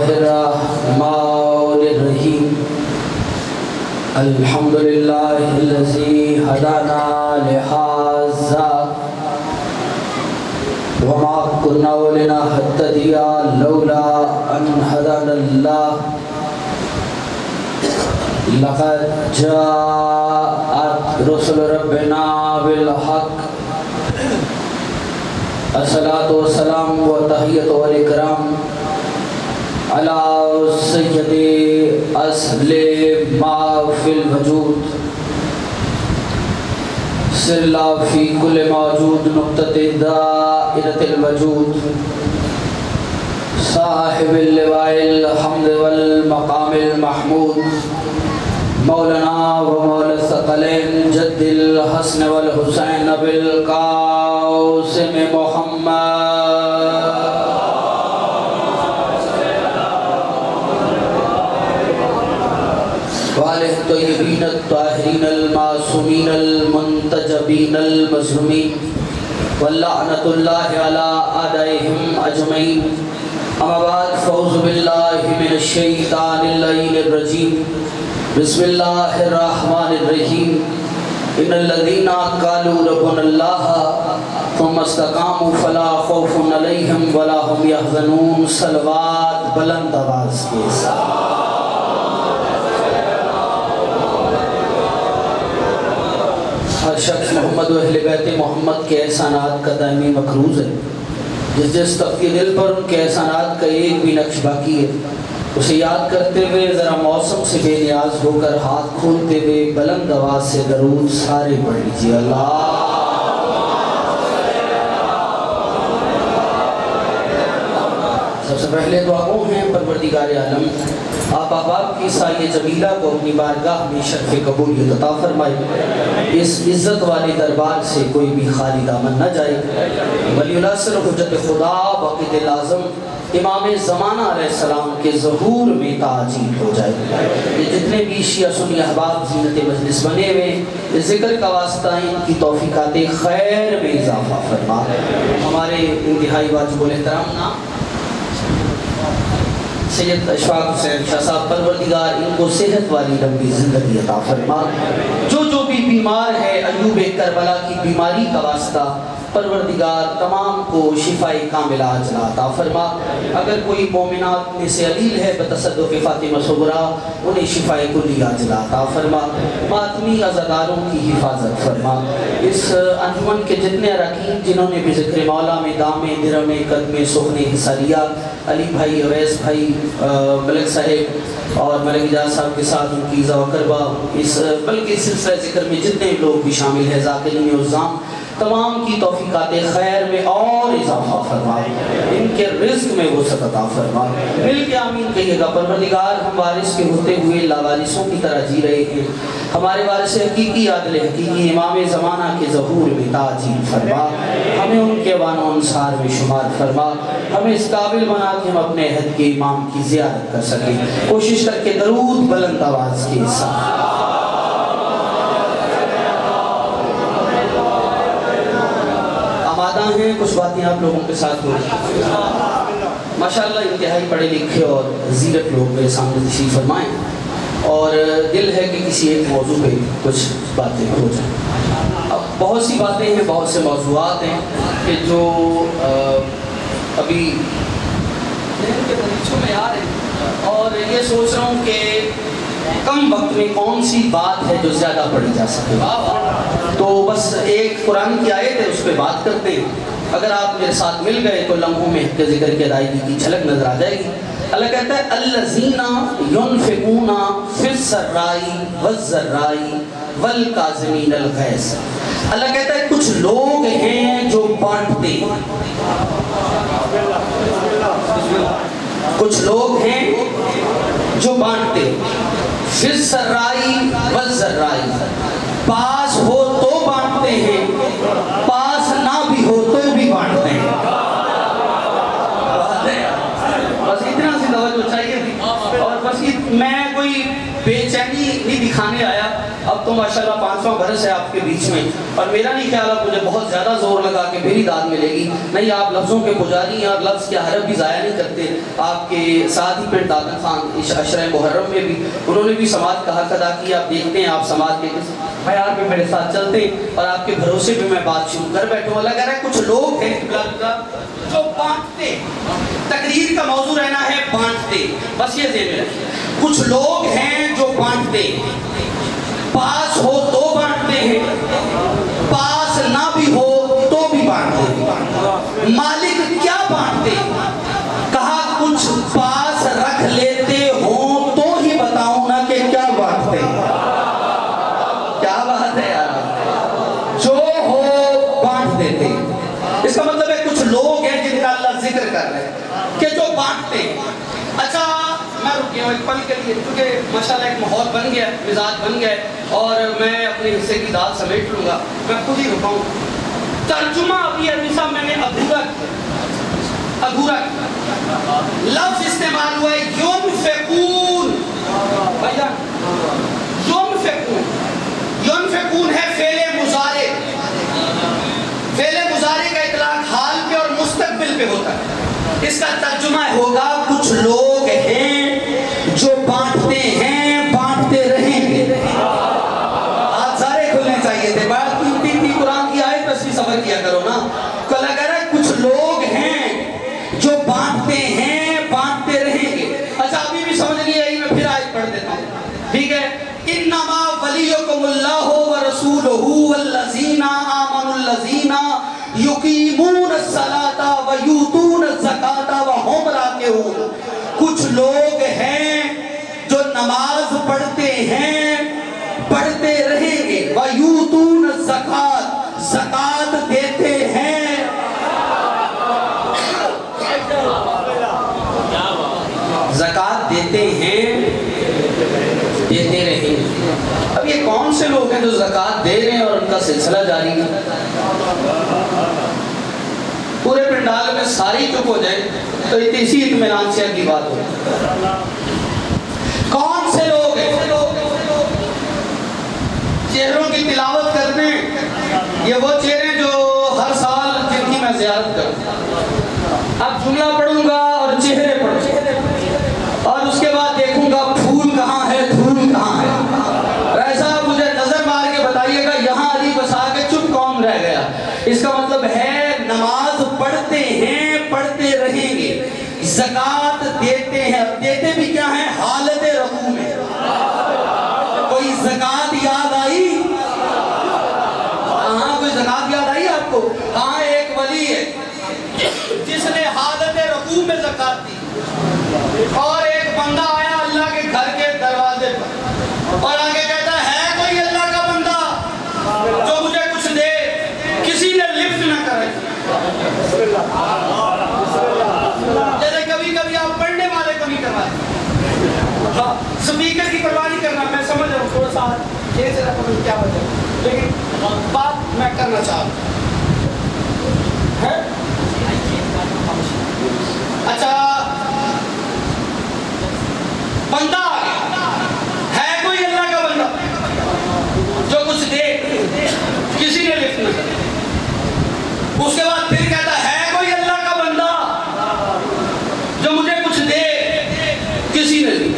الرحمن الرحیم الحمدللہ الذی ہدانا لہذا وما كنا لنهتدي لولا ان هدانا الله لقد جاءت رسل ربنا بالحق الصلاة والسلام والتحیۃ والاکرام على سید اصل ما فی الوجود سر اللہ فی کل موجود نقطۃ دائرۃ الوجود صاحب اللواء الحمد والمقام المحمود مولانا و مولا الثقلین جد الحسن والحسین بالقاسم محمد وآلہ الطیبین الطاہرین المعصومین المنتجبین المظلومین واللعنۃ اللہ علی اعدائہم اجمعین اما بعد فاعوذ باللہ من الشیطان اللعین الرجیم بسم اللہ الرحمن الرحیم ان الذین قالوا ربنا اللہ ثم استقاموا فلا خوف علیہم ولا هم یحزنون صلوات بلند آواز کے ساتھ ہر شخص محمد و اہل بیت محمد کے احسانات کا دائمی مقروض ہے جس جس تفتی دل پر ان کے احسانات کا ایک بھی نقش باقی ہے اسے یاد کرتے ہوئے ذرا موسم سے بے نیاز ہو کر ہاتھ کھولتے ہوئے بلند آواز سے درود سارے پڑھ لیجیے اللہ سب سے پہلے دعاؤں ہیں پروردگار عالم آپ احباب کی سایہ جمیلہ کو اپنی بارگاہ میں شرف قبولیت عطا فرمائے اس عزت والے دربار سے کوئی بھی خالی دامن نہ جائے ولی اللہ سر حجت خدا وقت العظم امام زمانہ علیہ السلام کے ظہور میں تعجیل ہو جائے یہ جتنے بھی شیعہ سنی احباب زینت مجلس بنے ہوئے اس ذکر کا واسطہ ان کی توفیقات خیر میں اضافہ فرما ہمارے انتہائی واجب الاحترام نام سید اشفاق حسین شاہ صاحب پروردگار ان کو صحت والی لمبی زندگی عطا فرما جو بھی بیمار ہے ایوب کربلا کی بیماری کا واسطہ پروردگار تمام کو شفاء کاملہ عاجلہ عطا فرما اگر کوئی مومنات میں سے علیل ہے بتصدق فاطمہ صغرا انہیں شفاء کلی عاجلہ عطا فرما ماتمی عزاداروں کی حفاظت فرما اس انجمن کے جتنے اراکین جنہوں نے بذکر مولا میں دامے درمے قدمے سخنے حصہ لیا علی بھائی اویس بھائی ملک صاحب اور ملک اجاز صاحب کے ساتھ ان کی عزا و کربہ بلکہ اس سلسلہ ذکر میں جتنے لوگ بھی شامل ہیں ذاکرین عظام تمام کی توفیقات خیر میں اور اضافہ فرما ان کے رزق میں وسعت عطا فرما مل کے آمین کہیے گا پروردگار ہم وارث کے ہوتے ہوئے لاوارثوں کی طرح جی رہے ہیں ہمارے وارث حقیقی عادل حقیقی امام زمانہ کے ظہور میں تعجیل فرما ہمیں ان کے وان و انصار میں شمار فرما ہمیں اس قابل بنا کہ ہم اپنے عہد کے امام کی زیارت کر سکیں کوشش کر کے درود بلند آواز کے ساتھ ہیں کچھ باتیں آپ لوگوں کے ساتھ ہوئی ماشاءاللہ انتہائی پڑھے لکھے اور زیرت لوگ میرے سامنے تشریف فرمائیں اور دل ہے کہ کسی ایک موضوع پہ کچھ باتیں ہو جائیں اب بہت سی باتیں ہیں بہت سے موضوعات ہیں کہ جو ابھی ذہن کے بغیچوں میں آ رہے ہیں اور یہ سوچ رہا ہوں کہ کم وقت میں کون سی بات ہے جو زیادہ پڑھی جا سکے تو بس ایک قرآن کی آیت ہے اس پہ بات کرتے ہیں اگر آپ میرے ساتھ مل گئے تو لمحوں میں کے ذکر کی ادائیگی کی جھلک نظر آ جائے گی اللہ کہتا ہے الذین ينفقون فی السراء والضراء والکاظمین الغیظ اللہ کہتا ہے کچھ لوگ ہیں جو بانٹتے کچھ لوگ ہیں جو بانٹتے فی السراء والضراء پاس ہو تو بانٹتے ہیں پاس نہ بھی ہو تو بھی بانٹتے ہیں بس اتنا سی توجہ چاہیے تھی اور بس میں کوئی بے چینی نہیں دکھانے آیا. اب تو ماشاءاللہ 5واں برس ہے آپ کے بیچ میں, اور میرا نہیں خیال ہے مجھے بہت زیادہ زور لگا کہ میری داد ملے گی. نہیں, آپ لفظوں کے پجاری ہیں اور لفظ کے حرف بھی ضائع نہیں کرتے. آپ کے ساتھ ہی پنڈ دادن خان عشرہ محرم میں بھی انہوں نے بھی سماج کا حق ادا کیا. آپ دیکھتے ہیں آپ سماج کے کس معیار پہ میرے ساتھ چلتے ہیں, اور آپ کے بھروسے پہ میں بات شروع کر بیٹھوں. اللہ کہہ رہا ہے کچھ لوگ ہیں جو بانٹتے, تقریر کا موضوع رہنا ہے بانٹتے, بس یہ ذہن میں رکھیں. کچھ لوگ ہیں جو بانٹتے, پاس ہو تو بانٹتے ہیں, پاس نہ بھی ہو تو بھی بانٹتے ہیں. مالک کیا بانٹتے, کہا کچھ پاس رکھ لیتے ہوں تو ہی بتاؤں نا کہ کیا بانٹتے ہیں. کیا بات ہے یار, جو ہو بانٹ دیتے. اس کا مطلب ہے کچھ لوگ ہیں جن کا اللہ ذکر کر رہے ہیں کہ جو بانٹتے ہیں. اچھا میں رک گیا ہوں ایک پل کے لیے, کیونکہ ماشاءاللہ ایک ماحول بن گیا, مزاج بن گیا ہے, اور میں اپنے حصے کی داد سمیٹ لوں گا. میں خود ہی رکا ہوں. ترجمہ ابھی صاحب میں نے ادھورا لفظ استعمال ہوا ہے ينفقون. بھائی جان, ينفقون ہے فعل مضارع. فعل مضارع کا اطلاق حال پہ اور مستقبل پہ ہوتا ہے. اس کا ترجمہ ہوگا کچھ لوگ ہیں جو بانٹتے ہیں, بانٹتے رہیں گے. آپ سارے کھلنے چاہیے تھے, بات کی قرآن کی آیت بس بھی صبر کیا کرو نا. کل اگر کچھ لوگ ہیں جو بانٹتے ہیں, بانٹتے رہیں گے. اچھا ابھی بھی سمجھ نہیں آئی, میں پھر آیت پڑھ دیتا ہوں, ٹھیک ہے. انما ولیکم اللہ ورسولہ والذین آمنوا الذین یقیمون الصلاۃ ویؤتون الزکاۃ وہم راکعون. کچھ لوگ ہیں جو نماز پڑھتے ہیں, پڑھتے رہیں گے. ویؤتون الزکاۃ, زکات دیتے ہیں. زکات دیتے ہیں, دیتے رہیں گے. اب یہ کون سے لوگ ہیں جو زکات دے رہے ہیں اور ان کا سلسلہ جاری ہے؟ پورے پنڈال میں ساری چپ ہو جائے تو اسی اطمینان سے اگلی بات ہو. کون سے لوگ ہیں چہروں کی تلاوت کرتے ہیں؟ یہ وہ چہرے جو ہر سال جن کی میں زیارت کروں. اب جملہ پڑھوں گا اور چہرے پڑھوں, اور اس کے بعد دیکھوں گا پھول کہاں ہے, دھول کہاں ہے. ایسا مجھے نظر مار کے بتائیے گا یہاں علی بسا کے چپ کون رہ گیا. اس کا مطلب ہے نماز پڑھتے ہیں, پڑھتے رہیں گے, زکات دیتے ہیں. اب دیتے بھی کیا ہیں, حالت رکوع میں. کوئی زکات یاد آئی؟ ہاں کوئی زکات یاد آئی آپ کو؟ ہاں ایک ولی ہے جس نے حالت رکوع میں زکات دی, اور ایک بندہ آیا اللہ کے گھر کے دروازے پر اور آگے کہتا ہے کوئی اللہ کا بندہ جو مجھے کچھ دے. کسی نے لفٹ نہ کرے. جیسے کبھی کبھی آپ پڑھنے والے کو نہیں کرواتے, سپیکر کی پرواہ نہیں کرنا. میں سمجھ رہا ہوں تھوڑا سا یہ سے کیا وجہ, لیکن بات میں کرنا چاہتا ہوں. اچھا بندہ آ گیا, ہے کوئی اللہ کا بندہ جو کچھ دے, کسی نے لفٹ نہ کرے. اس کے بعد پھر کہتا ہے کوئی اللہ کا بندہ جو مجھے کچھ دے, کسی نے نہیں.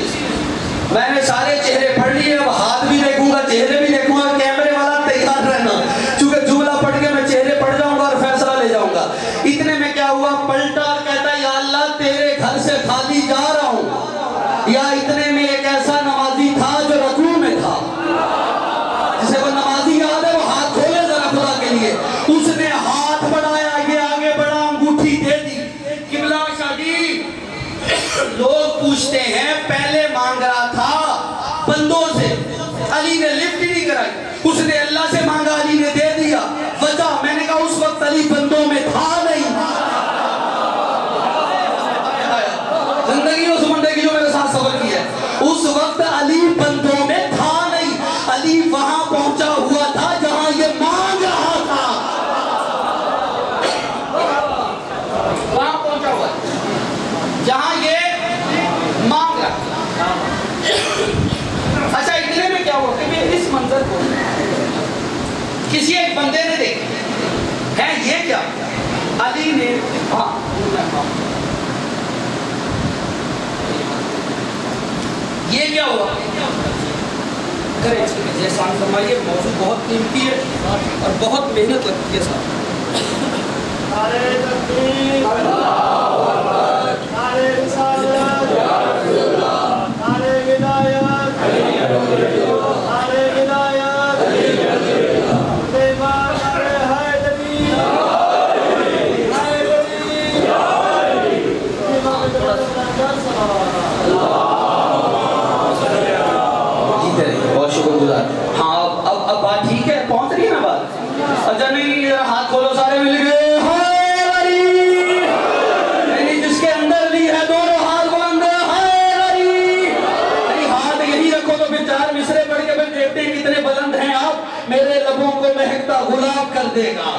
میں نے سارے چہرے پڑھ لیے, اب ہاتھ بھی دیکھوں گا, چہرے بھی دیکھوں گا. کیمرے والا تیار رہنا, چونکہ جملہ پڑھ کے میں چہرے پڑھ جاؤں گا اور فیصلہ لے جاؤں گا. اتنے میں کیا ہوا, پلٹا اور کہتا ہے یا اللہ تیرے گھر سے خالی جا رہا ہوں. یا اتنے میں ایک ایسا نمازی تھا جو رکوع میں تھا, جسے وہ نمازی یاد ہے وہ ہاتھ کھولے ذرا خدا کے لیے. اس نے ہاتھ بڑھایا, یہ آگے بڑھا, انگوٹھی دے دی. قبلہ شاہی لوگ پوچھتے ہیں پہلے مانگ رہا تھا بندوں سے, علی نے لفٹ نہیں کرائی, اس نے اللہ سے مانگا, علی نے دے دیا. وجہ میں نے کہا اس وقت علی بندوں میں تھا نہیں. زندگی اس بندے کی جو میرے ساتھ سفر کی ہے, اس وقت علی بندوں میں تھا نہیں. علی وہاں پہنچا ہوا تھا جہاں یہ مانگ رہا تھا. وہاں پہنچا ہوا جہاں یہ مانگ رہا. یہ کیا ہوا؟ کریں اس کے احسان فرمائیے، موضوع بہت قیمتی ہے اور بہت محنت لگتی ہے صاحب. نعرہ تکبیر، اللہ اکبر، نعرہ رسالت، یا رسول اللہ، نعرہ ولایت، نعرہ ولایت، دیوان نعرہ حیدری، حیدری، امام در جیتے رہیے، بہت شکر گزار. ہاں اب بات ٹھیک ہے، پہنچ رہی ہے نا بات؟ اچھا نہیں، ہاتھ کھولو سارے مل گئے. جس کے اندر لی ہے دونوں ہاتھ بلند، ہاتھ یہی رکھو تو پھر 4 مصرے پڑھ کے پھر دیکھتے ہیں کتنے بلند ہیں آپ. میرے لبوں کو مہکتا گلاب کر دے گا.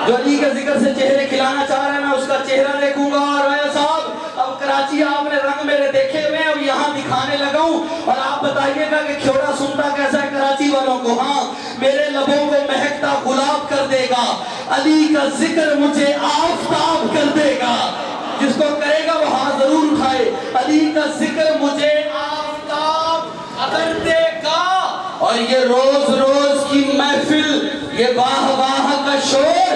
جو علی کے ذکر سے چہرے کھلانا چاہ رہے ہیں میں اس کا چہرہ دیکھوں گا. اور اے صاحب، اب کراچی آپ نے رنگ میرے دیکھے ہوئے ہیں، اب یہاں دکھانے لگا ہوں اور آپ بتائیے گا کہ کھیوڑا سنتا کیسا ہے کراچی والوں کو. ہاں، میرے لبوں کو مہکتا گلاب کر دے گا. علی کا ذکر مجھے آفتاب کر دے گا. جس کو کرے گا وہ ہاتھ ضرور اٹھائے. علی کا ذکر مجھے آفتاب کر دے گا. اور یہ روز روز کی محفل، یہ واہ واہ کا شور،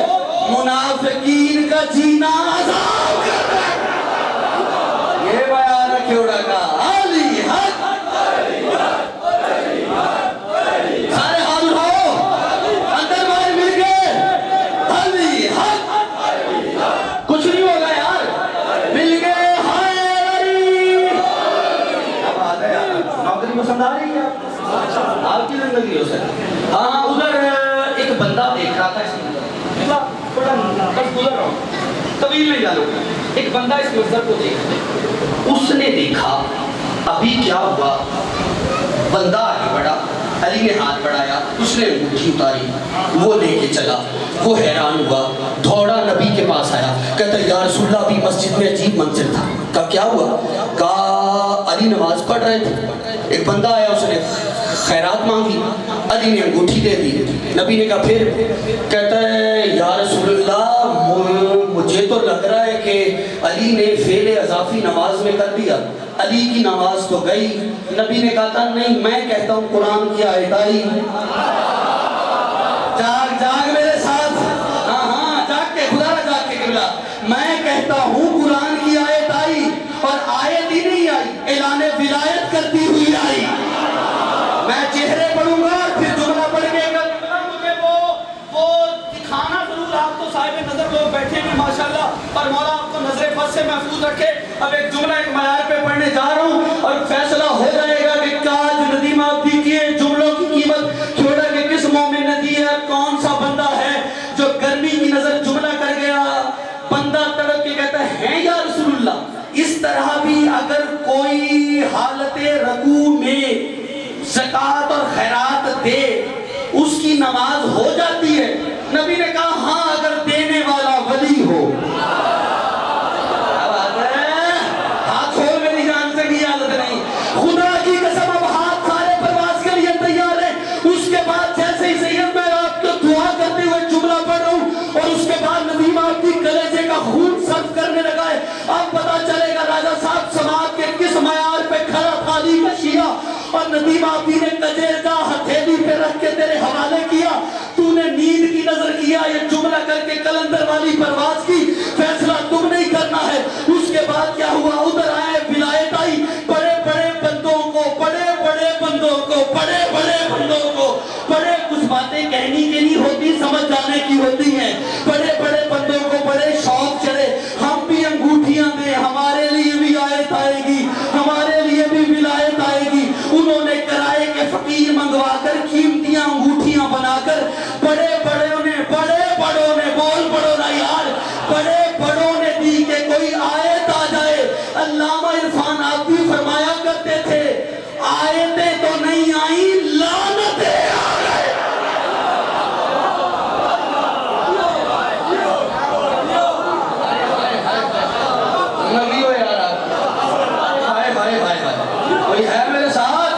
منافقین کا جینا عذاب کر دے گا. یہ بیان ہے کھیوڑا کا. علی حق، سارے ہاتھ اٹھاؤ، اندر باہر مل گئے. علی حق، کچھ نہیں ہوگا یار، مل گئے. ہائے علی. اب آ گیا نوکری پسند آ رہی ہے آپ کی زندگی ہو سکتی. ہاں، ادھر ایک بندہ دیکھ رہا تھا، اس میں بڑا بس گزر رہا ہوں، طویل نہیں جانو. ایک بندہ اس منظر کو دیکھ، اس نے دیکھا ابھی کیا ہوا. بندہ آگے بڑھا، علی نے ہاتھ بڑھایا، اس نے انگوٹھی اتاری، وہ لے کے چلا. وہ حیران ہوا، دوڑا نبی کے پاس آیا، کہتا یا رسول اللہ ابھی مسجد میں عجیب منظر تھا. کہا کیا ہوا؟ کہا علی نماز پڑھ رہے تھے، ایک بندہ آیا، اس نے خیرات مانگی، علی نے انگوٹھی دے دی. نبی نے کہا پھر؟ کہتا ہے یا رسول اللہ مجھے تو لگ رہا ہے کہ علی نے فعل اضافی نماز میں کر دیا، علی کی نماز تو گئی. نبی نے کہا تھا نہیں، میں کہتا ہوں قرآن کی آیت آئی. جاگ جاگ میرے ساتھ، ہاں ہاں جاگ کے، خدا را جاگ کے قبلہ. میں کہتا ہوں قرآن کی آیت آئی، اور آیت ہی نہیں آئی، اعلان ولایت کرتی ہوئی آئی. میں چہرے پڑھوں گا اور پھر جملہ پڑھ کے مجھے وہ دکھانا ضرور. آپ تو صاحب نظر لوگ بیٹھے ہیں ماشاءاللہ، اور مولا آپ کو نظر بد سے محفوظ رکھے. اب ایک جملہ ایک معیار پہ پڑھنے جا رہا ہوں اور فیصلہ ہو جائے گا کہ کاج ندیم آبدی کیے جملوں کی قیمت کھیوڑا کے کس مومن نے دی ہے. کون سا بندہ ہے جو گرمی کی نظر جملہ کر گیا؟ بندہ تڑپ کے کہتا ہے یا رسول اللہ، اس طرح بھی اگر کوئی حالت رکوع میں زکوٰۃ اور خیرات دے اس کی نماز ہو جاتی ہے؟ نبی نے کہا ہاں، اگر دینے والا ولی ہو. ہاتھ کھول میری جان سے کی عادت نہیں. خدا کی قسم اب ہاتھ سارے پرواز کے لیے تیار ہیں. اس کے بعد جیسے ہی سید میں آپ کو دعا کرتے ہوئے جملہ پڑھ رہا ہوں اور اس کے بعد ندیم آبدی کلیجے کا خون صرف کرنے لگا ہے. اب پتا چلے گا راجہ صاحب سماعت کے کس معیار پہ کھڑا تھا علی کا شیعہ. اور ندیم آبدی نے کجیدہ ہتھیلی پہ رکھ کے تیرے حوالے کیا. تو نے نیند کی نظر کیا، یہ جملہ کر کے کلندر والی پرواز کی. فیصلہ تم نہیں کرنا ہے. اس کے بعد کیا ہوا؟ ادھر آئے، ولایت آئی. بڑے بڑے بندوں کو، بڑے بڑے بندوں کو، بڑے بڑے بندوں کو، بڑے کچھ باتیں کہنی کے نہیں ہوتی، سمجھ جانے کی ہوتی ہیں. بڑے بڑے بندوں کو بڑے شوق چڑھے، ہم بھی انگوٹھیاں دیں، ہمارے لیے بھی آیت آئے گی، ہمارے لیے بھی ولایت آئے گی. انہوں نے کرائے کے فقیر منگوا کر قیمتیاں انگوٹھیاں بنا کر بڑے بڑوں نے بول پڑو نا یار، بڑے بڑوں نے دی کہ کوئی آیت آ جائے. علامہ عرفان آپ بھی فرمایا کرتے تھے آیتیں تو نہیں آئیں، لعنتیں آ گئے. لگی ہو یار آپ، ہائے ہائے ہائے ہائے. کوئی ہے میرے ساتھ؟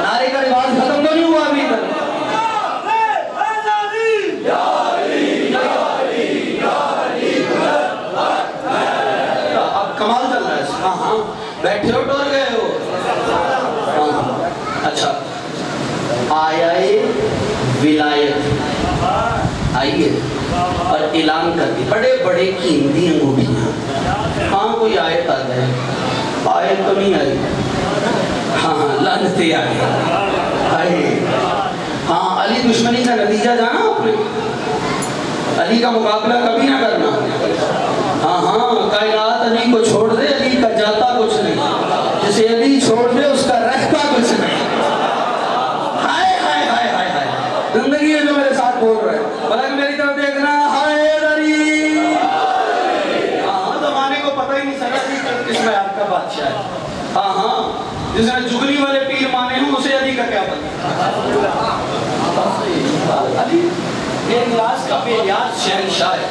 نعرے کا رواج ختم تو نہیں ہوا ابھی تک. اب کمال چل رہا ہے. ہاں ہاں بیٹھے ہو ٹور گئے ہو. اچھا آیا ولایت آئیے اور اعلان کر دی بڑے بڑے قیمتی انگوٹھیاں. ہاں کوئی آیت آ جائے, آیت تو نہیں آئی. ہاں لعنتیں آئی. ہاں علی دشمنی کا نتیجہ جانا آپ نے, علی کا مقابلہ کبھی نہ کرنا. ہاں کائنات علی کو چھوڑ دے, علی کا جاتا کچھ نہیں, جسے علی چھوڑ دے اس کا رہتا کچھ نہیں. ہائے ہائے ہائے ہائے ہائے, زندگی ہے جو میرے ساتھ بول رہے ہیں, بلکہ میری طرف دیکھنا. ہائے علی, ہاں زمانے کو پتہ ہی نہیں چلا کہ کس میں آپ کا بادشاہ ہے. ہاں جس نے جگلی والے پیر مانے ہوں اسے علی کا کیا پتہ. علی یہ نیاز کا بے نیاز شہنشاہ ہے.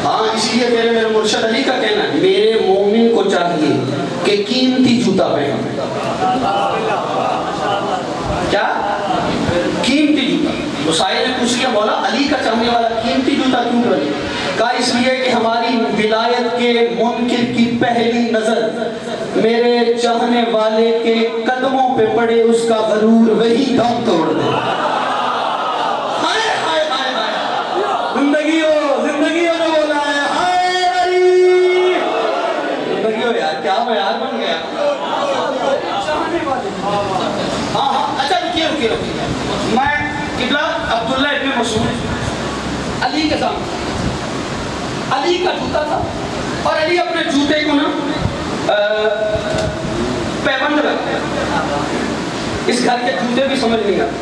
ہاں اسی لیے میرے مرشد علی کا کہنا ہے میرے مومن کو چاہیے کہ قیمتی جوتا پہنے. کیا قیمتی جوتا. تو سائل نے پوچھ لیا مولا علی کا چاہنے والا قیمتی جوتا کیوں بنے؟ کہا اس لیے کہ ہماری ولایت کے منکر کی پہلی نظر میرے چاہنے والے کے قدموں پہ پڑے, اس کا غرور وہی دم توڑ دے. زندگی ہو جو بولا ہے. ہائے علی, زندگی ہو یار, کیا معیار بن گیا. ہاں اچھا رکیے, میں قبلہ عبداللہ ابن مسعود علی کے سامنے, علی کا جوتا تھا اور علی اپنے جوتے کو نا پیبند رکھتے. اس گھر کے جوتے بھی سمجھ نہیں آتے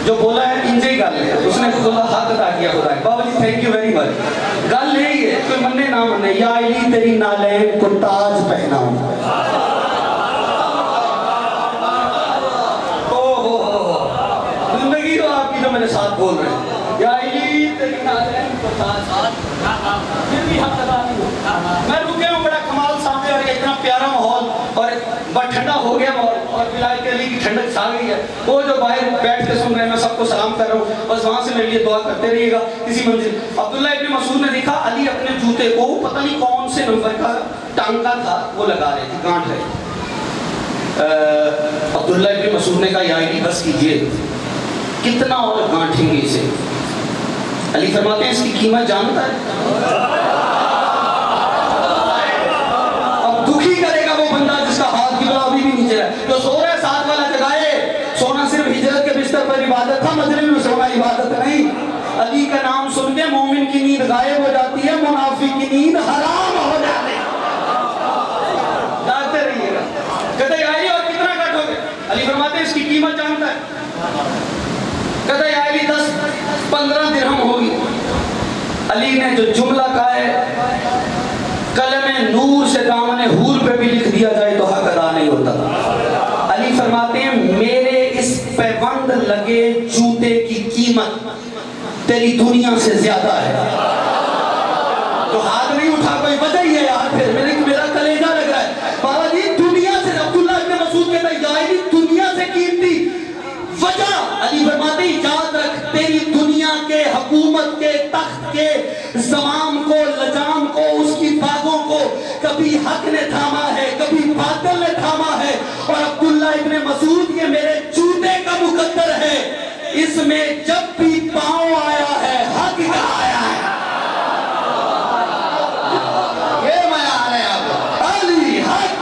جو بولا ہے انجے ہی گل ہے. اس نے بولا حق ادا کیا خدا ہے. بابا جی تھینک یو ویری مچ. گل یہی ہے کوئی مننے نہ مننے, یا علی تیری نالین کو تاج پہناؤں. زندگی تو آپ کی جو میرے ساتھ بول رہے ہیں, یا علی تیری نالین کو تاج, پھر بھی حق ادا نہیں ہوتا. میں رکے ہوں, بڑا کمال سامنے اور اتنا پیارا ماحول اور بڑا ٹھنڈا ہو گیا ماحول, اور ولایت علی کی ٹھنڈک چھا گئی ہے. وہ جو باہر بیٹھ کے سن رہے ہیں, میں سب کو سلام کر رہا ہوں, بس وہاں سے میرے لیے دعا کرتے رہیے گا کسی منزل. عبداللہ ابن مسعود نے دیکھا علی اپنے جوتے کو پتہ نہیں کون سے نمبر کا ٹانکا تھا وہ لگا رہے تھے, گانٹھ رہے. عبداللہ ابن مسعود نے کہا یا علی بس کیجئے, کتنا اور گانٹھیں گے اسے. علی فرماتے ہیں اس کی قیمت جانتا ہے. اب دکھی کرے گا وہ بندہ جس کا ہاتھ کی ابھی بھی نیچے ہے. جو سو رہے ساتھ والا جگائے, سونا صرف ہجرت کے بستر پر عبادت تھا, مجرم میں سونا عبادت نہیں. علی کا نام سن کے مومن کی نیند غائب ہو جاتی ہے, منافق کی نیند حرام ہو جاتی ہے. جاگتے رہیے گا. کہتے ہیں علی اور کتنا کٹ ہو گئے. علی فرماتے ہیں اس کی قیمت جانتا ہے. کہتے ہیں علی 10-15 درہم ہوگی. علی نے جو جملہ کہا ہے قلم نور سے دامن حور پہ بھی لکھ دیا جائے تو حق ادا نہیں ہوتا. علی فرماتے ہیں میرے اس پیبند لگے جوتے کی قیمت تیری دنیا سے زیادہ ہے. تو ہاتھ نہیں اٹھا, کوئی وجہ ہی ہے یار, پھر میرا کلیجہ لگ رہا ہے. بابا جی دنیا سے, عبداللہ ابن مسعود کہتا ہے یا علی دنیا سے قیمتی وجہ. علی فرماتے ہیں یاد رکھ تیری دنیا کے حکومت کے تخت کے زمام کو, لجام کو, اس کی باغوں کو کبھی حق نے تھاما ہے, کبھی باطل نے تھاما ہے. اور عبداللہ ابن مسعود یہ میرے جوتے کا مقدر ہے, اس میں جب بھی پاؤں آیا ہے حق کا آیا ہے. یہ معیار ہے آپ علی حق.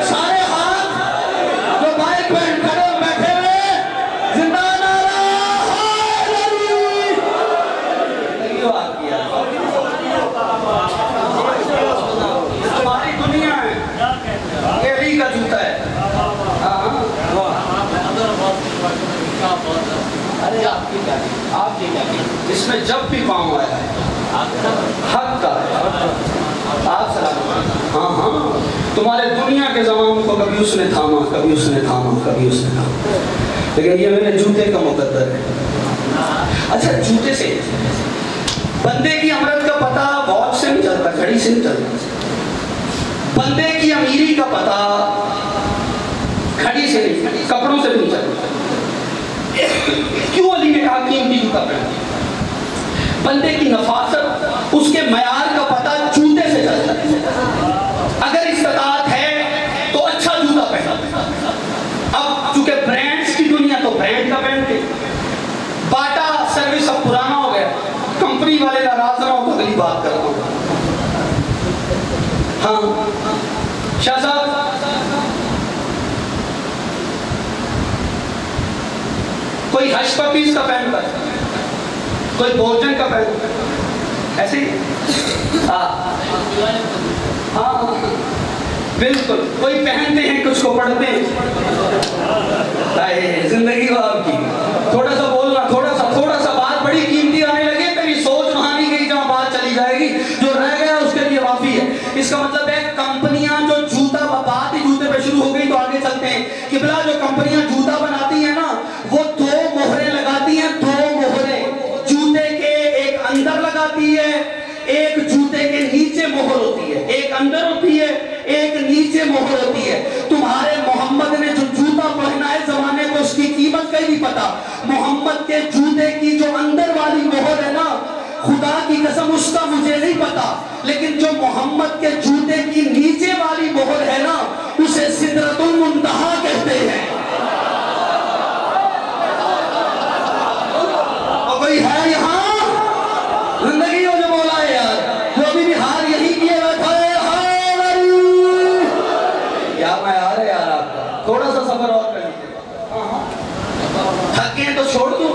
سارے ہاتھ جو بائک پہ کھڑے بیٹھے ہوئے زندہ نعرہ حیدری. ہماری دنیا ہے, یہ علی کا جوتا ہے. اس میں جب بھی پاؤں آیا ہے حق کا ہے. آپ سلام. ہاں تمہارے دنیا کے زمان کو کبھی اس نے تھاما, کبھی اس نے تھاما, کبھی اس نے تھاما, لیکن یہ میرے جوتے کا مقدر ہے. اچھا جوتے سے بندے کی امرت کا پتہ واچ سے نہیں چلتا, گھڑی سے نہیں چلتا. بندے کی امیری کا پتہ گھڑی سے نہیں, کپڑوں سے نہیں چلتا. کیوں علی نے کہا قیمتی جوتا پہن؟ بندے کی نفاست, اس کے معیار کا پتہ جوتے سے چلتا ہے. اگر استطاعت ہاں شاہ صاحب کوئی ہش پپیز کا پہنتا ہے، کوئی بوجن کا پہنتا ہے، ایسے ہی ہاں بالکل، کوئی پہنتے ہیں کچھ کو پڑھتے ہیں. زندگی ہو آپ کی. تھوڑا سا بولنا، تھوڑا سا بات بڑی قیمتی آنے لگے، تیری سوچ وہاں نہیں گئی جہاں بات چلی جائے گی، جو رہ گیا اس کے لیے معافی ہے. اس کا مطلب ہے کمپنیاں جو جوتا، بات ہی جوتے پہ شروع ہو گئی تو آگے چلتے ہیں. قبلہ جو کمپنیاں جوتا بناتی ہیں نا، وہ 2 مہریں لگاتی ہیں، 2 مہریں جوتے کے، ایک اندر لگاتی ہے، ایک جوتے کے نیچے مہر ہوتی ہے. ایک اندر ہوتی ہے، ایک نیچے مہر ہوتی ہے. تمہارے محمد نے جو جوتا پہنا ہے زمانے کو اس کی قیمت کا ہی نہیں پتا. محمد کے جوتے کی جو اندر والی مہر ہے نا، خدا کی قسم اس کا مجھے نہیں پتا، لیکن جو محمد کے جوتے کی نیچے والی مہر ہے نا، اسے سدرۃ المنتہا کہتے ہیں. اور کوئی ہے یہاں زندگی ہو جو مولا ہے یار، جو ابھی بھی ہار یہی کیے بیٹھا ہے. کیا معیار ہے یار آپ کا؟ تھوڑا سا سفر اور کر لیجیے. تھکے ہیں تو چھوڑ دوں.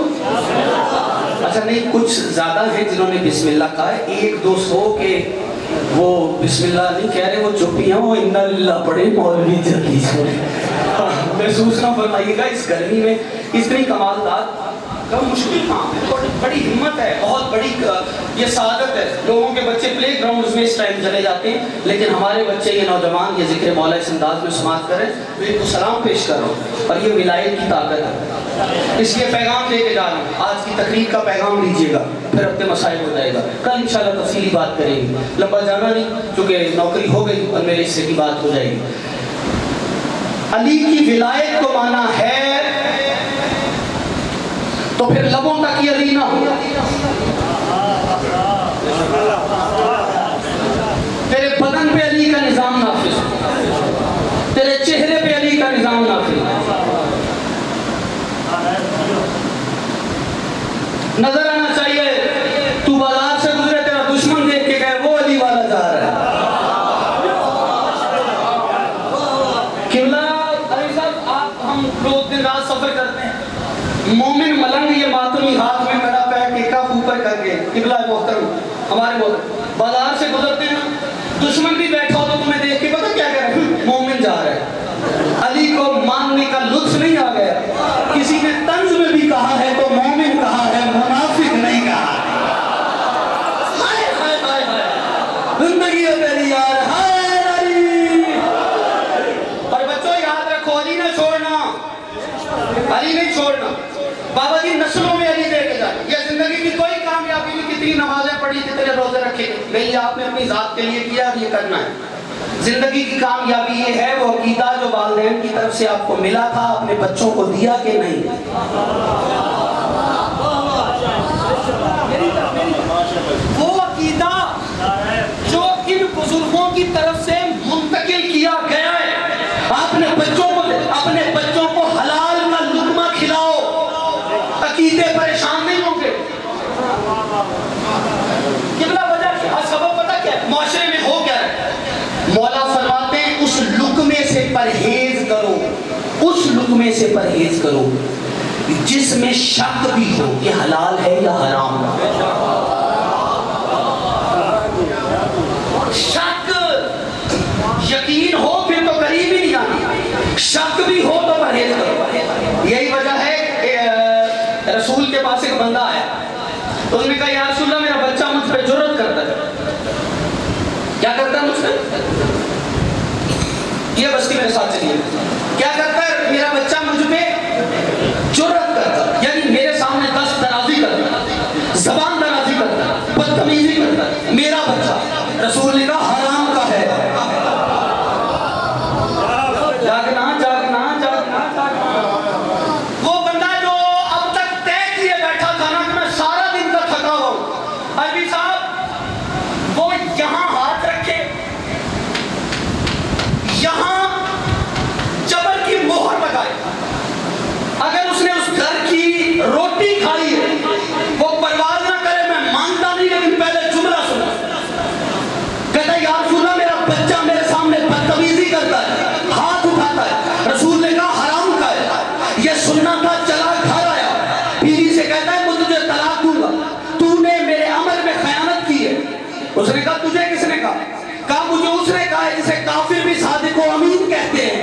اچھا نہیں، کچھ زیادہ ہیں جنہوں نے بسم اللہ کہا ہے. 100-200 کے وہ بسم اللہ نہیں کہہ رہے، وہ چپی ہیں، وہ انا للہ پڑھے مولوی جلدی چھوڑے. محسوس نہ فرمائیے گا اس گرمی میں اتنی کمال داد کا مشکل کام ہے. بڑی ہمت ہے، بہت بڑی یہ سعادت ہے. لوگوں کے بچے پلے گراؤنڈز میں اس ٹائم چلے جاتے ہیں، لیکن ہمارے بچے، یہ نوجوان، یہ ذکر مولا اس انداز میں سماعت کریں. میں ان کو سلام پیش کر رہا ہوں، اور یہ ولایت کی طاقت ہے. اس لیے پیغام لے کے جا رہا ہوں. آج کی تقریر کا پیغام لیجیے گا، پھر اپنے مسائل ہو جائے گا. کل انشاءاللہ تفصیلی بات کریں گے، لمبا جانا نہیں، کیونکہ نوکری ہو گئی اور میرے حصے کی بات ہو جائے گی. علی کی ولایت کو مانا ہے تو پھر لبوں تک یہ علی نہ ہو. تیرے بدن پہ علی کا نظام نافذ ہو، تیرے چہرے پہ علی کا نظام نافذ ہو. نظر آنا چاہیے تو بازار سے گزرے، تیرا دشمن دیکھ کے کہے وہ علی والا جا رہا ہے. قبلہ علی صاحب، آپ ہم روز دن رات سفر کرتے ہیں. مومن ملنگ یہ ماتمی ہاتھ میں کڑا پہ کے کف اوپر کر کے، قبلہ محترم ہمارے محترم، بازار سے گزرتے ہیں، دشمن بھی بیٹھا ہو تو تمہیں دیکھ کے پتہ کیا کہہ رہے ہیں؟ مومن جا رہا ہے. علی کو ماننے کا لطف نہیں آ گیا. کسی نے طنز میں بھی کہا ہے تو مومن کہا ہے، منافق نہیں کہا. ہائے ہائے ہائے ہائے، زندگی ہے تیری یار. ہائے علی. اور بچوں یاد رکھو، علی نہ چھوڑنا، علی نہیں چھوڑنا. بابا جی نسلوں میں علی دے کے جائے. یہ زندگی کی کوئی کامیابی نہیں کتنی نمازیں پڑھی، کتنے روزے رکھے نہیں، آپ نے اپنی ذات کے لیے کیا اور یہ کرنا ہے. زندگی کی کامیابی یہ ہے وہ عقیدہ جو والدین کی طرف سے آپ کو ملا تھا، اپنے بچوں کو دیا کہ نہیں. وہ عقیدہ جو ان بزرگوں کی طرف سے منتقل کیا گیا ہے، اپنے بچوں کو حلال کا لقمہ کھلاؤ، عقیدے پریشان نہیں ہوں گے. قبلہ وجہ کیا سبب پتہ کیا ہے؟ معاشرے میں ہو کیا ہے؟ مولا فرماتے ہیں اس لقمے سے پرہیز کرو، اس لقمے سے پرہیز کرو جس میں شک بھی ہو کہ حلال ہے یا حرام ہے. شک، یقین ہو پھر تو قریب ہی نہیں آنا، شک بھی ہو تو پرہیز کرو. یہی وجہ ہے کہ رسول کے پاس ایک بندہ آیا تو انہوں نے کہا یا رسول اللہ میرا بچہ مجھ پہ جرات کرتا ہے. کیا کرتا ہے مجھ پہ؟ یہ بستی میرے ساتھ چلیے. کیا کرتا ہے میرا بچہ مجھ پہ جرات کرتا ہے، یعنی میرے سامنے دست درازی کرتا ہے، زبان درازی کرتا ہے، بدتمیزی کرتا ہے. میرا بچہ. رسول نے کہا حرام کا ہے. جاگنا جاگنا جاگنا جاگنا. وہ بندہ جو اب تک طے کیے بیٹھا تھا نا کہ میں سارا دن کا تھکا ہوا ہوں، عربی صاحب وہ یہاں ہاتھ رکھے، یہاں جبر کی مہر لگائے، کرتا ہے, ہاتھ اٹھاتا ہے. رسول نے کہا حرام کا ہے. یہ سننا تھا, چلا گھر آیا, بیوی سے کہتا ہے میں تجھے طلاق دوں گا, تو نے میرے عمل میں خیانت کی ہے. اس نے کہا تجھے کس نے کہا؟ کہا مجھے اس نے کہا ہے جسے کافر بھی صادق و امین کہتے ہیں.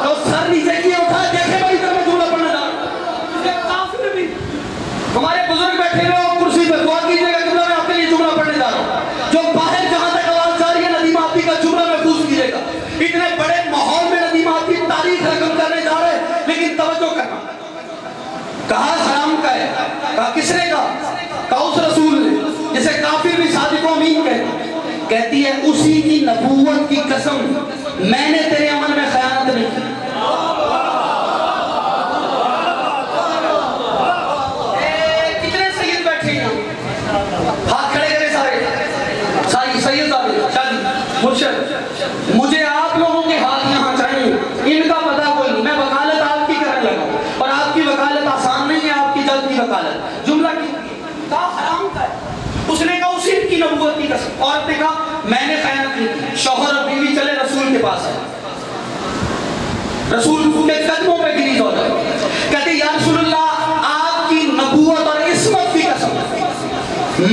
تو سر نیچے کیا اٹھا, دیکھے بھائی ادھر میں جملہ پڑھنے جا رہا ہوں. کافر بھی, ہمارے بزرگ بیٹھے ہوئے ہو کرسی پہ, دعا کیجیے گا جملہ میں آپ کے لیے جملہ پڑھنے جا رہا ہوں. جو باہر جہاں تک آواز جا رہی ہے ندیم آپی کا جملہ محفوظ کیجیے گا. اتنے بڑے ماحول میں ندیم آپی تاریخ رقم کرنے جا رہے ہیں, لیکن توجہ کرنا. کہا حرام کا ہے. کہا کس نے کہا؟ کہا اس رسول نے جسے کافر بھی صادق و امین کہتے ہیں. کہتی ہے اسی کی نبوت کی قسم, میں نے تیرے عمل میں خیانت نہیں کی. کتنے سید بیٹھے ہیں, ہاتھ کھڑے کرے سارے سید صاحب مرشد. مجھے آپ لوگوں کے ہاتھ یہاں چاہیے, ان کا پتہ کوئی نہیں. میں وکالت آپ کی کرنے لگا, اور آپ کی وکالت آسان نہیں ہے, آپ کی جلد کی وکالت. جملہ کی کہا حرام کا ہے. اس نے کہا اسی کی نبوت کی قسم. عورت نے کہا میں نے خیانت نہیں کی. شوہر اور بیوی چلے رسول کے پاس آئے, رسول کے قدموں پہ گری زوجہ, کہتے یا رسول اللہ آپ کی نبوت اور عصمت کی قسم,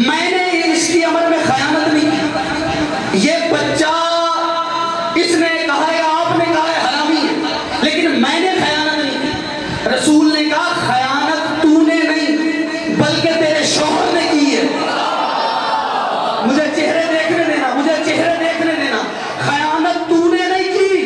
میں نے اس کی عمل میں خیانت نہیں کی. یہ بچہ اس نے کہا ہے, آپ نے کہا ہے حرامی ہے, لیکن میں نے خیانت نہیں کی. رسول نے کہا خیانت تو نے نہیں بلکہ تیرے شوہر نے کی ہے. مجھے چہرے دیکھنے دینا, مجھے چہرے دیکھنے دینا. خیانت تو نے نہیں کی,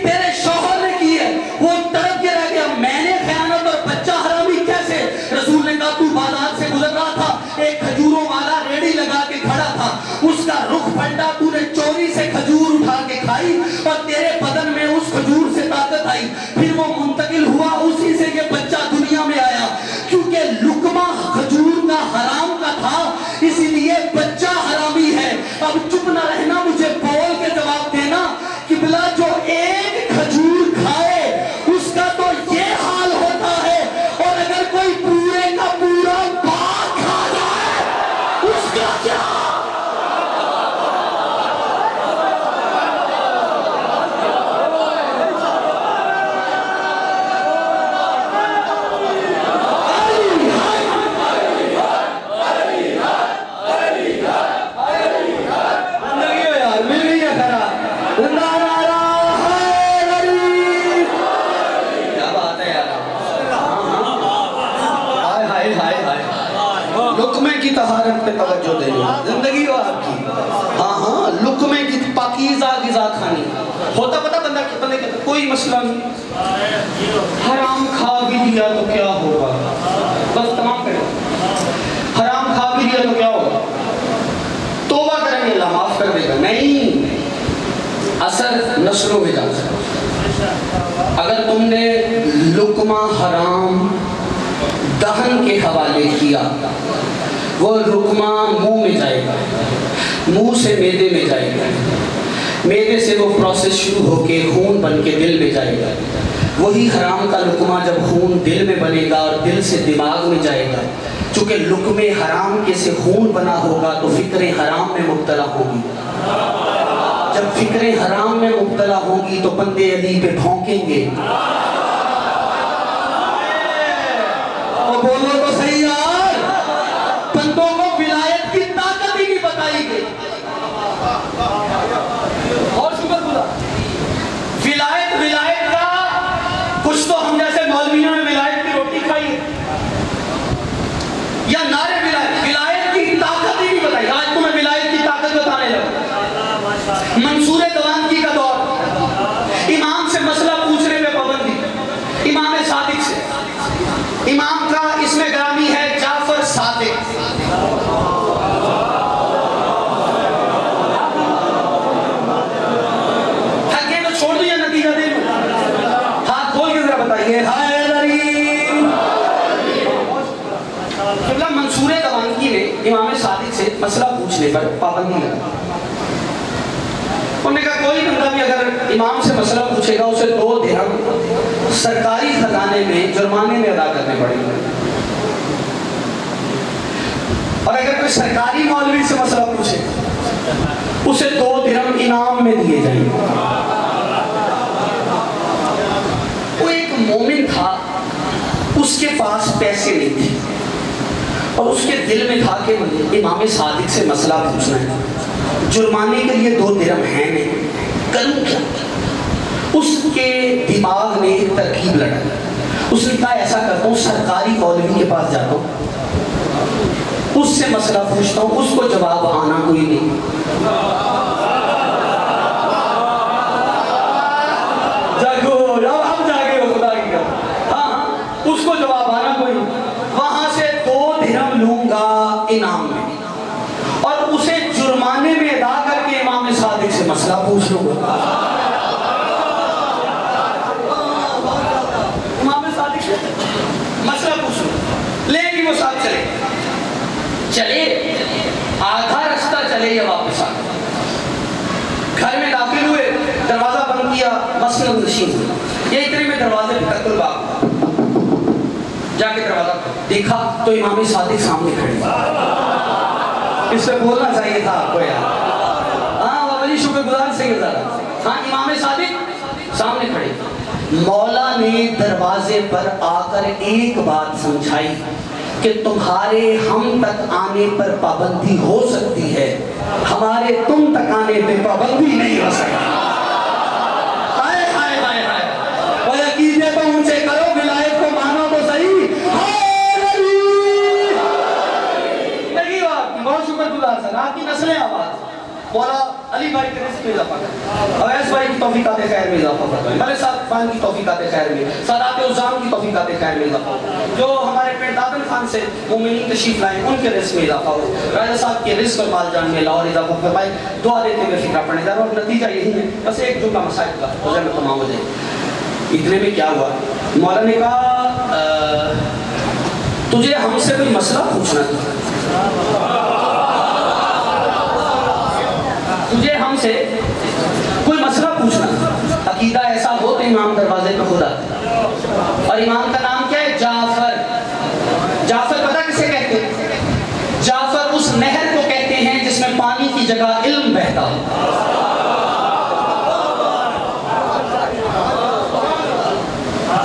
تیرے شوہر نے کی ہے. وہ تڑپ کے رہ گیا, میں نے خیانت اور بچہ حرامی کیسے؟ رسول نے کہا تو بازار سے گزر رہا تھا, ایک کھجوروں والا ریڑھی لگا کے کھڑا تھا, اس کا رخ پلٹا, تو نے چوری سے کھجور اٹھا کے کھائی, اور تیرے بدن میں اس کھجور سے طاقت آئی. پھر وہ منتقل ہوا, اسی سے یہ بچہ دنیا میں آیا. کیونکہ لقمہ کھجور کا حرام کا تھا, اسی لیے بچہ حرامی ہے. اب چپ نہ رہنا, مجھے بول کے جواب دینا. قبلہ جو ایک کھجور کھائے اس کا تو یہ حال ہوتا ہے, اور اگر کوئی پورے کا پورا باغ کھا جائے اس کا کیا؟ لقمے کی طہارت پہ توجہ دینی, زندگی ہو آپ کی. ہاں ہاں, لقمے کی پاکیزہ غذا کھانی. ہوتا پتہ بندہ کے کوئی مسئلہ نہیں, حرام کھا بھی دیا تو کیا ہوگا, بس تمام کریں. حرام کھا بھی دیا تو کیا ہوگا, توبہ کریں گے اللہ معاف کر دے گا. نہیں, اثر نسلوں میں جا سکتا. اگر تم نے لقمہ حرام دہن کے حوالے کیا, وہ لقمہ منہ میں جائے گا, منہ سے معدے میں جائے گا, معدے سے وہ پروسیس شروع ہو کے خون بن کے دل میں جائے گا. وہی حرام کا لقمہ جب خون دل میں بنے گا اور دل سے دماغ میں جائے گا, چونکہ لقمے حرام کے سے خون بنا ہوگا تو فکریں حرام میں مبتلا ہوگی. جب فکریں حرام میں مبتلا ہوگی تو بندے علی پہ بھونکیں گے. بولو تو صحیح یار, بندوں کو ولایت کی طاقت ہی نہیں بتائی گئی. اور شکر خدا, ولایت کا کچھ تو ہم جیسے مولویوں نے ولایت کی روٹی کھائی ہے, یا نعرے ولایت کی طاقت ہی نہیں بتائی. آج تمہیں ولایت کی طاقت بتانے لگا. منصور دوانکی کا دور, امام سے مسئلہ پوچھنے میں پابندی, امام صادق سے. امام کا اس میں گرامی ہے جعفر صادق. تھکے تو چھوڑ دیا, نتیجہ دے دو. ہاتھ کھول کے ذرا بتائیے, قبلہ منصور دوانکی نے امام صادق سے مسئلہ پوچھنے پر پابندی لگا. انہوں نے کہا کوئی بندہ بھی اگر امام سے مسئلہ پوچھے گا اسے 2 درہم سرکاری خزانے میں جرمانے میں ادا کرنے پڑیں گے, اور اگر کوئی سرکاری مولوی سے مسئلہ پوچھے اسے 2 درہم انعام میں دیے جائیں گے۔ وہ ایک مومن تھا، اس کے پاس پیسے نہیں تھے اور اس کے دل میں تھا کہ امام صادق سے مسئلہ پوچھنا ہے، جرمانے کے لیے 2 درہم ہیں نہیں، کروں کیا؟ اس کے دماغ نے ایک ترکیب لڑائی، اس نے کہا ایسا کرتا ہوں سرکاری مولوی کے پاس جاتا ہوں، اس سے مسئلہ پوچھتا ہوں، اس کو جواب آنا کوئی نہیں۔ جاگو جب ہم جاگے ہو خدا کی کر، ہاں اس کو جواب آنا کوئی نہیں، وہاں سے 2 درہم لوں گا انعام میں اور اسے جرمانے میں ادا کر کے امام صادق سے مسئلہ پوچھ لوں گا۔ مسئلہ پوچھو، لیکن وہ ساتھ چلے آدھا رستہ چلے یا واپس آ گھر میں داخل ہوئے، دروازہ بند کیا، مسند نشین ہوئے، یہ اتنے میں دروازے پہ تک الباب جا کے دروازہ دیکھا تو امام صادق سامنے کھڑے، اس سے بولنا چاہیے تھا آپ کو یار، ہاں وہ بڑی شکر گزار سے گزارا، ہاں امام صادق سامنے کھڑے۔ مولا نے دروازے پر آ کر ایک بات سمجھائی کہ تمہارے ہم تک آنے پر پابندی ہو سکتی ہے، ہمارے تم تک آنے پہ پابندی نہیں ہو سکتی۔ ہائے ہائے ہائے ہائے، وہ عقیدے تو اونچے کرو، ولایت کو مانو تو صحیح۔ بہت شکر گزار سر، آپ کی نسلیں آواز، مولا علی بھائی کے رزق میں اضافہ کریں، اویس بھائی کی توفیقات خیر میں اضافہ کریں، ملک صاحب خان کی توفیقات خیر میں، سادات عظام کی توفیقات خیر میں اضافہ ہو، جو ہمارے پیٹ دادن خان سے مومنین تشریف لائیں ان کے رزق میں اضافہ ہو، راجہ صاحب کے رزق اور مال جان میں اللہ اور اضافہ فرمائے۔ دعا دیتے ہوئے فکرہ پڑھنے جا رہا ہوں، نتیجہ یہی ہے، بس ایک جملہ مسائل کا ہو جائے میں تمام ہو جائے۔ اتنے میں کیا ہوا، مولا نے کہا تجھے ہم سے کوئی مسئلہ پوچھنا تھا، تجھے ہم سے کوئی مسئلہ پوچھنا تھا، عقیدہ ایسا ہو تو امام دروازے پہ خود آتا، اور امام کا نام کیا ہے؟ جعفر۔ جعفر پتہ کسے کہتے ہیں؟ جعفر اس نہر کو کہتے ہیں جس میں پانی کی جگہ علم بہتا ہو۔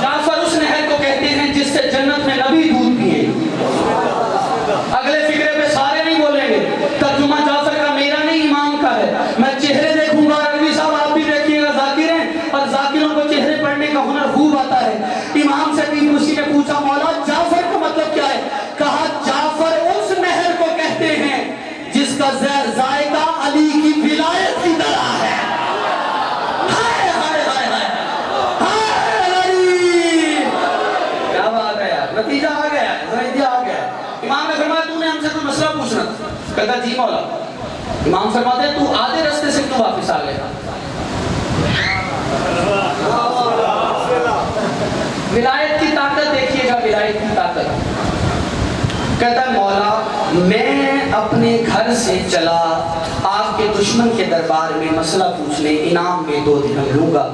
جعفر اس نہر کو کہتے ہیں جس سے جنت میں نبی دودھ پیے۔ اگلے فکرے پہ سارے نہیں بولیں گے، ترجمہ جعفر کا میرا نہیں امام کا ہے، میں چہرے دیکھوں گا، رضوی صاحب آپ بھی دیکھیے گا، ذاکر ہیں اور ذاکروں کو چہرے پڑھنے کا ہنر خوب آتا ہے۔ امام سے بھی کسی نے پوچھا مولا جعفر کا مطلب کیا ہے؟ کہا جعفر اس نہر کو کہتے ہیں جس کا ذائقہ علی کی ولایت کی طرح ہے۔ ہائے ہائے ہائے ہائے ہائے علی، کیا بات ہے یار، نتیجہ آ گیا ہے، نتیجہ آ گیا ہے۔ امام نے فرمایا تو نے ہم سے کوئی مسئلہ پوچھنا تھا، کہتا جی مولا۔ امام فرماتے ہیں تو آدھے رستے سے کیوں واپس آ گیا؟ ولایت کی طاقت دیکھیے گا، ولایت کی طاقت۔ کہتا ہے مولا میں اپنے گھر سے چلا آپ کے دشمن کے دربار میں مسئلہ پوچھنے، انعام میں 2 درہم لوں گا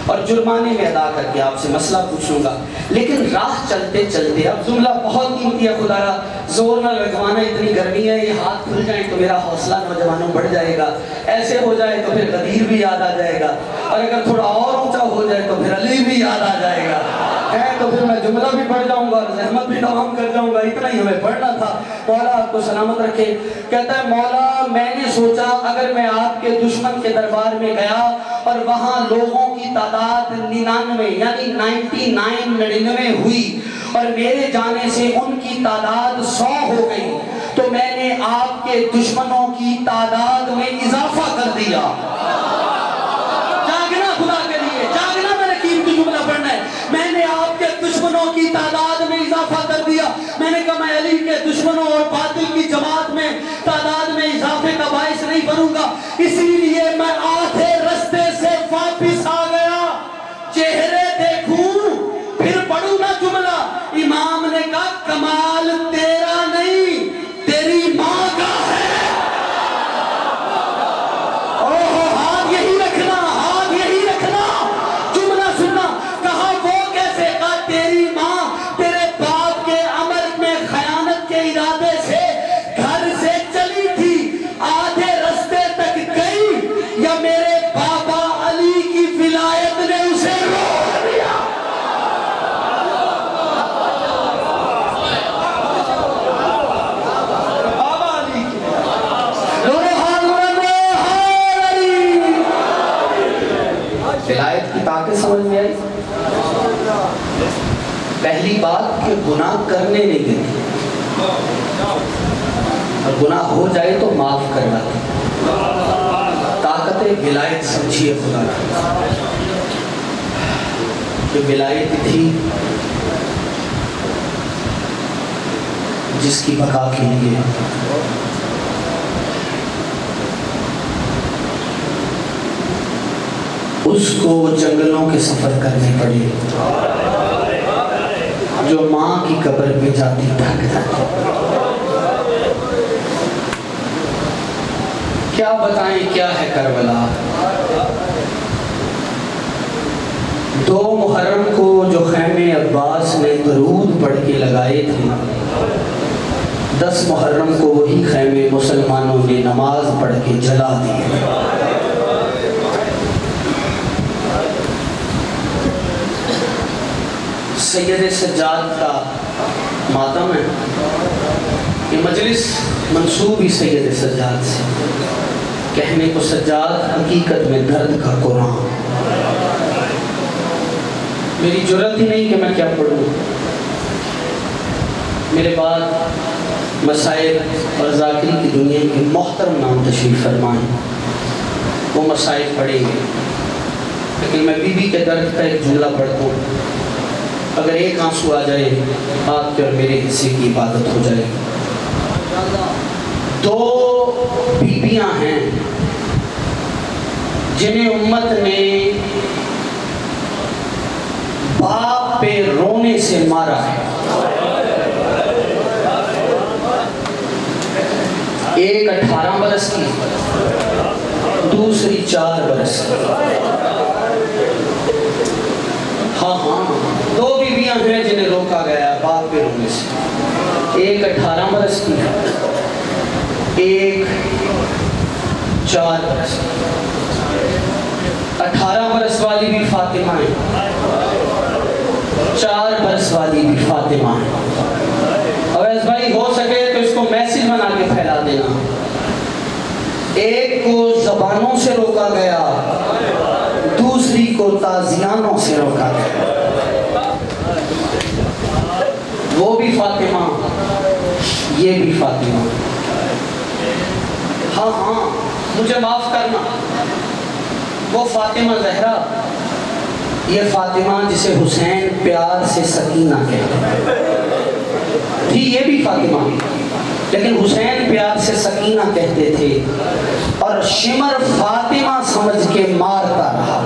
اور جرمانے میں ادا کر کے آپ سے مسئلہ پوچھوں گا، لیکن راہ چلتے چلتے، اب جملہ بہت قیمتی ہے خدا را، زور نہ لگوانا، اتنی گرمی ہے، یہ ہاتھ کھل جائیں تو میرا حوصلہ نوجوانوں بڑھ جائے گا، ایسے ہو جائے تو پھر غدیر بھی یاد آ جائے گا، اور اگر تھوڑا اور اونچا ہو جائے تو پھر علی بھی یاد آ جائے گا، تو پھر میں جملہ بھی پڑھ جاؤں گا اور زحمت بھی تمام کر جاؤں گا، اتنا ہی ہمیں پڑھنا تھا۔ مولا آپ کو سلامت رکھے۔ کہتا ہے مولا میں نے سوچا اگر میں آپ کے دشمن کے دربار میں گیا اور وہاں لوگوں کی تعداد 99 یعنی 99 ہوئی اور میرے جانے سے ان کی تعداد 100 ہو گئی تو میں نے آپ کے دشمنوں کی تعداد میں اضافہ کر دیا۔ جاگنا خدا کے لیے، جاگنا میں نے قیمتی جملہ پڑھنا ہے۔ میں نے آپ کے دشمنوں کی تعداد میں اضافہ کر دیا۔ میں نے کہا میں علی کے دشمنوں اور باطل کی جماعت میں تعداد میں اضافے کا باعث نہیں بنوں گا، اسی لیے میں آدھے رستے سے واپس آ گیا، چہرے دیکھوں پھر پڑھوں نا جملہ۔ امام نے کہا کمال تیرا نہیں تیری ماں کا ہے۔ اوہ ہاتھ یہی رکھنا، ہاتھ یہی رکھنا، جملہ سننا۔ کہا وہ کیسے؟ کہا تیری ماں تیرے باپ کے عمل میں خیانت کے ارادے سے گھر سے چلی تھی، آدھے رستے تک گئی یا میرے بات کہ گناہ کرنے نہیں دیتی، اور گناہ ہو جائے تو معاف کرواتی۔ طاقت ولایت سمجھیے خدا کہ ولایت تھی جس کی بقا کے لیے اس کو جنگلوں کے سفر کرنے پڑے، جو ماں کی قبر پہ جاتی تھک جاتی۔ کیا بتائیں کیا ہے کربلا۔ 2 محرم کو جو خیمے عباس نے درود پڑھ کے لگائے تھے، 10 محرم کو وہی خیمے مسلمانوں نے نماز پڑھ کے جلا دیے۔ سید سجاد کا ماتم ہے، یہ مجلس منسوب ہی سید سجاد سے، کہنے کو سجاد حقیقت میں درد کا قرآن۔ میری جرات ہی نہیں کہ میں کیا پڑھوں، میرے بعد مسائل اور ذاکری کی دنیا کے محترم نام تشریف فرمائیں، وہ مسائل پڑھیں گے، لیکن میں بی بی کے درد کا ایک جملہ پڑھتا ہوں، اگر ایک آنسو آ جائے آپ کے اور میرے حصے کی عبادت ہو جائے۔ 2 بیویاں ہیں جنہیں امت نے باپ پہ رونے سے مارا ہے۔ ایک 18 برس کی، دوسری 4 برس کی۔ ہاں 2 بیویاں ہیں جنہیں روکا گیا باپ پہ رونے سے، ایک 18 برس کی، ایک 4 برس کی۔ 18 برس والی بھی فاطمہ ہے، 4 برس والی بھی فاطمہ ہے۔ اویس بھائی ہو سکے تو اس کو میسیج بنا کے پھیلا دینا۔ ایک کو زبانوں سے روکا گیا، دوسری کو تازیانوں سے روکا گیا۔ وہ بھی فاطمہ، یہ بھی فاطمہ۔ ہاں مجھے معاف کرنا، وہ فاطمہ زہرا، یہ فاطمہ جسے حسین پیار سے سکینہ کہتے تھی، یہ بھی فاطمہ، لیکن حسین پیار سے سکینہ کہتے تھے، اور شمر فاطمہ سمجھ کے مارتا رہا۔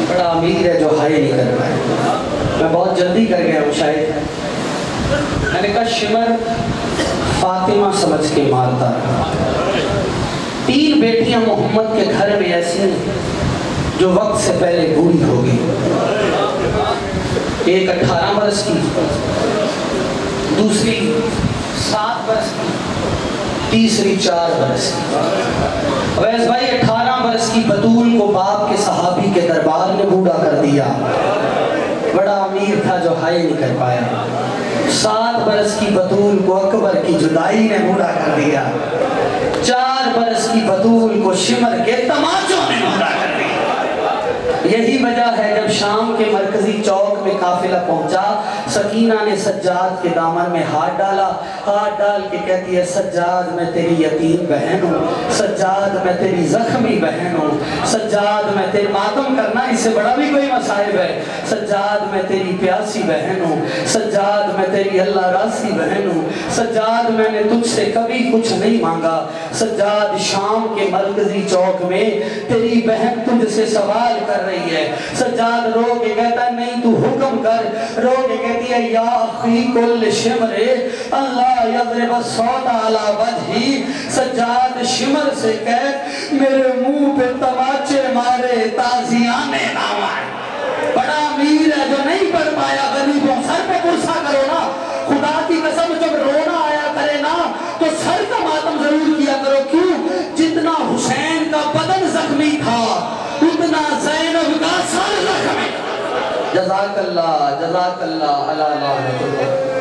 بڑا امیر ہے جو ہائے نہیں کر پائے، میں بہت جلدی کر گیا ہوں شاید، میں نے کہا شمر فاطمہ سمجھ کے مارتا رہا۔ 3 بیٹیاں محمد کے گھر میں ایسی ہیں جو وقت سے پہلے بوڑھی ہو گئی، ایک 18 برس کی، دوسری 7 برس کی، تیسری 4 برس کی۔ اویس بھائی 18 برس کی بطول کو باپ کے صحابی کے دربار نے بوڑھا کر دیا، بڑا امیر تھا جو ہائے نہیں کر پایا۔ 7 برس کی بطول کو اکبر کی جدائی نے بوڑھا کر دیا، 4 برس کی بطول کو شمر کے تماچوں نے بوڑھا کر دیا۔ یہی وجہ ہے جب شام کے مرکزی چوک میں قافلہ پہنچا، سکینہ نے سجاد کے دامن میں ہاتھ ڈالا، ہاتھ ڈال کے کہتی ہے سجاد میں تیری یتیم بہن ہوں، سجاد میں تیری زخمی بہن ہوں، سجاد میں تیری ماتم کرنا اس سے بڑا بھی کوئی مصائب ہے، سجاد میں تیری پیاسی بہن ہوں، سجاد میں تیری اللہ راسی بہن ہوں، سجاد میں نے تجھ سے کبھی کچھ نہیں مانگا، سجاد شام کے مرکزی چوک میں تیری بہن تجھ سے سوال کر رہی ہے۔ سجاد رو کے کہتا ہے نہیں تو حکم کر، رو کے کہتی ہے یا اخی کل شمر اللہ یضرب الصوت علی وجہی، سجاد شمر سے کہہ میرے منہ پہ تماچے مارے تازیانے نہ مارے۔ بڑا امیر ہے جو نہیں پڑھ پایا، غریبوں سر پہ غصہ کرو نا، خدا کی قسم جب رونا آیا کرے نا تو سر کا ماتم ضرور کیا کرو، کیوں؟ جتنا حسین کا بدن زخمی تھا اتنا زینب کا سر زخمی۔ جزاک اللہ علی لعنت اللہ۔